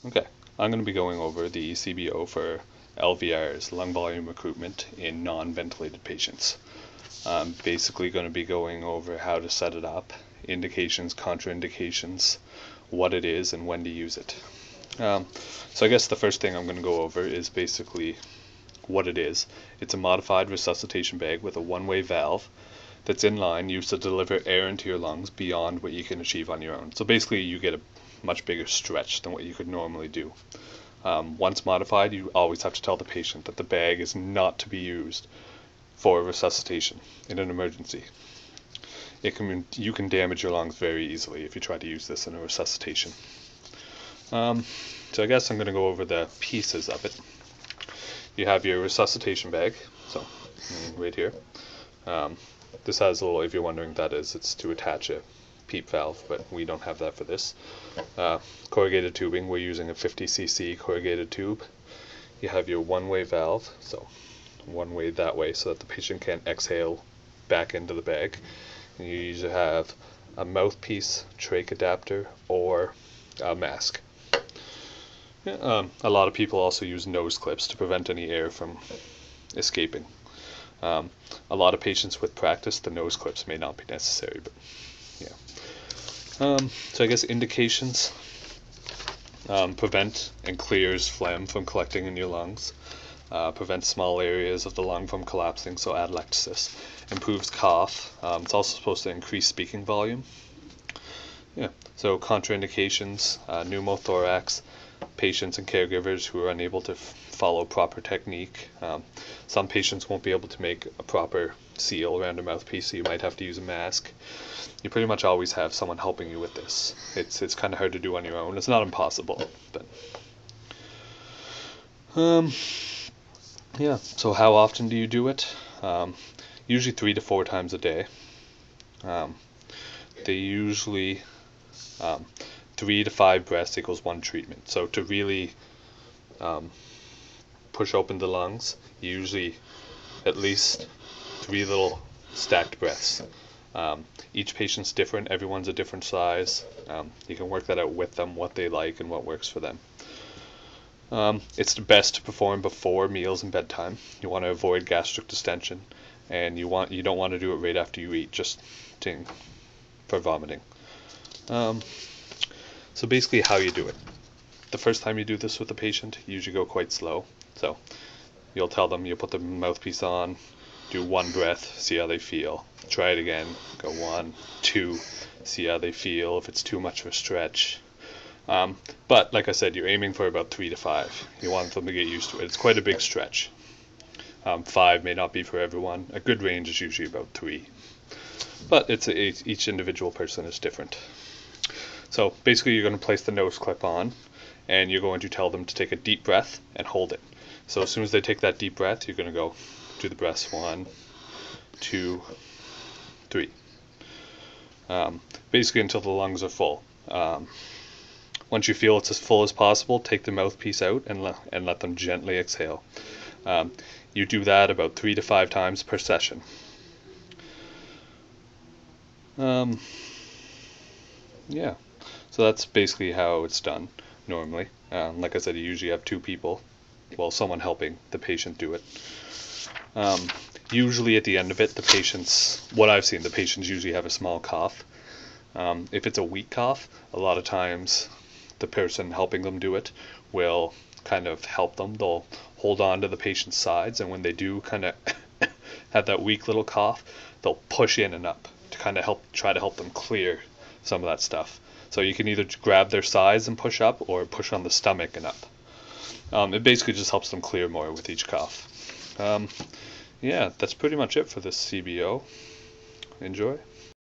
Okay, I'm going to be going over the CBO for LVRs, lung volume recruitment, in non-ventilated patients. I'm basically going to be going over how to set it up, indications, contraindications, what it is, and when to use it. So I guess the first thing I'm going to go over is basically what it is. It's a modified resuscitation bag with a one-way valve that's in line, used to deliver air into your lungs beyond what you can achieve on your own. So basically you get a much bigger stretch than what you could normally do. Once modified, you always have to tell the patient that the bag is not to be used for resuscitation in an emergency. You can damage your lungs very easily if you try to use this in a resuscitation. So I guess I'm going to go over the pieces of it. You have your resuscitation bag, so right here. This has a little, if you're wondering what that is, it's to attach a PEEP valve, but we don't have that for this. Corrugated tubing, we're using a 50cc corrugated tube. You have your one-way valve, so one way that way so that the patient can't exhale back into the bag. And you usually have a mouthpiece, trach adapter, or a mask. A lot of people also use nose clips to prevent any air from escaping. A lot of patients with practice, the nose clips may not be necessary, but yeah. So I guess indications: prevent and clears phlegm from collecting in your lungs, prevents small areas of the lung from collapsing, so atelectasis, improves cough. It's also supposed to increase speaking volume. Yeah. So contraindications: pneumothorax, patients and caregivers who are unable to follow proper technique. Some patients won't be able to make a proper seal around a mouthpiece, so you might have to use a mask. You pretty much always have someone helping you with this. It's kind of hard to do on your own. It's not impossible, but yeah. So how often do you do it? Usually 3 to 4 times a day. They usually 3 to 5 breaths equals 1 treatment. So to really push open the lungs, you usually at least 3 little stacked breaths. Each patient's different. Everyone's a different size. You can work that out with them, what they like and what works for them. It's best to perform before meals and bedtime. You want to avoid gastric distension, and you don't want to do it right after you eat, just for vomiting. So basically how you do it. The first time you do this with a patient, you usually go quite slow. So you'll tell them, you'll put the mouthpiece on, do 1 breath, see how they feel. Try it again, go 1, 2, see how they feel, if it's too much of a stretch. But like I said, you're aiming for about 3 to 5. You want them to get used to it. It's quite a big stretch. 5 may not be for everyone. A good range is usually about 3. But each individual person is different. So basically you're going to place the nose clip on, and you're going to tell them to take a deep breath and hold it. So as soon as they take that deep breath, you're going to go do the breaths 1, 2, 3. Basically until the lungs are full. Once you feel it's as full as possible, take the mouthpiece out and let them gently exhale. You do that about 3 to 5 times per session. Yeah. So that's basically how it's done normally. Like I said, you usually have 2 people, well, someone helping the patient do it. Usually at the end of it, what I've seen, the patients usually have a small cough. If it's a weak cough, a lot of times the person helping them do it will kind of help them. They'll hold on to the patient's sides, and when they do kind of have that weak little cough, they'll push in and up to kind of try to help them clear some of that stuff. So you can either grab their sides and push up, or push on the stomach and up. It basically just helps them clear more with each cough. Yeah, that's pretty much it for this CBO. Enjoy.